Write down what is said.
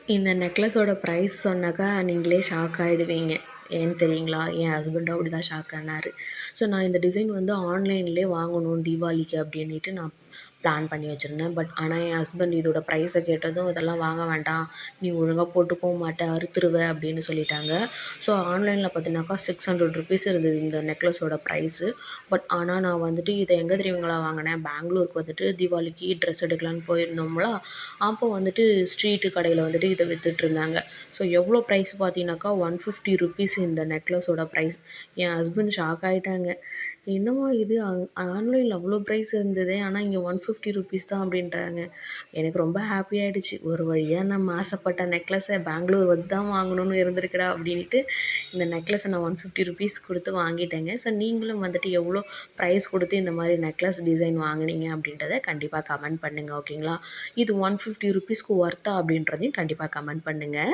இந்த நெக்லஸோட ப்ரைஸ் சொன்னாக்கா நீங்களே ஷாக் ஆகிடுவீங்க. ஏன்னு தெரியுங்களா? என் ஹஸ்பண்டும் அப்படிதான் ஷாக் ஆனாரு. ஸோ நான் இந்த டிசைன் வந்து ஆன்லைன்லேயே வாங்கணும் தீபாவளிக்கு அப்படின்னிட்டு நான் பிளான் பண்ணி வச்சுருந்தேன். ஆனால் என் ஹஸ்பண்ட் இதோட ப்ரைஸை கேட்டதும், "இதெல்லாம் வாங்க வேண்டாம். நீ ஒழுங்கா போட்டுக்கவும் மாட்ட, அறுத்துருவ" அப்படின்னு சொல்லிட்டாங்க. ஸோ ஆன்லைனில் பார்த்தீங்கன்னாக்கா ₹600 இருந்தது இந்த நெக்லஸோட ப்ரைஸு. ஆனால் நான் வந்துட்டு இதை எங்கே தெரியுங்களா வாங்கினேன்? பெங்களூருக்கு வந்துட்டு தீபாவளிக்கு ட்ரெஸ் எடுக்கலான்னு போயிருந்தோங்களா, அப்போ வந்துட்டு ஸ்ட்ரீட்டு கடையில் வந்துட்டு இதை வித்துட்ருந்தாங்க. ஸோ எவ்வளோ ப்ரைஸ் பார்த்தீங்கன்னாக்கா ₹150 இந்த நெக்லஸோட ப்ரைஸ். என் ஹஸ்பண்ட் ஷாக் ஆகிட்டாங்க. "என்னம்மா இது ஆன்லைனில் அவ்வளோ ப்ரைஸ் இருந்ததே, ஆனால் இங்கே ₹150 தான்" அப்படின்றாங்க. எனக்கு ரொம்ப ஹாப்பி ஆகிடுச்சு. ஒரு வழியாக நம்ம ஆசைப்பட்ட நெக்லஸை பெங்களூர் வந்து தான் வாங்கணும்னு இருந்திருக்குடா அப்படின்ட்டு இந்த நெக்லஸை நான் ₹150 கொடுத்து வாங்கிட்டேங்க. ஸோ நீங்களும் வந்துட்டு எவ்வளோ ப்ரைஸ் கொடுத்து இந்த மாதிரி நெக்லஸ் டிசைன் வாங்குனீங்க அப்படின்றத கண்டிப்பாக கமெண்ட் பண்ணுங்கள். ஓகேங்களா? இது ₹150க்கு ஒர்த்தா அப்படின்றதையும் கண்டிப்பாக கமெண்ட் பண்ணுங்கள்.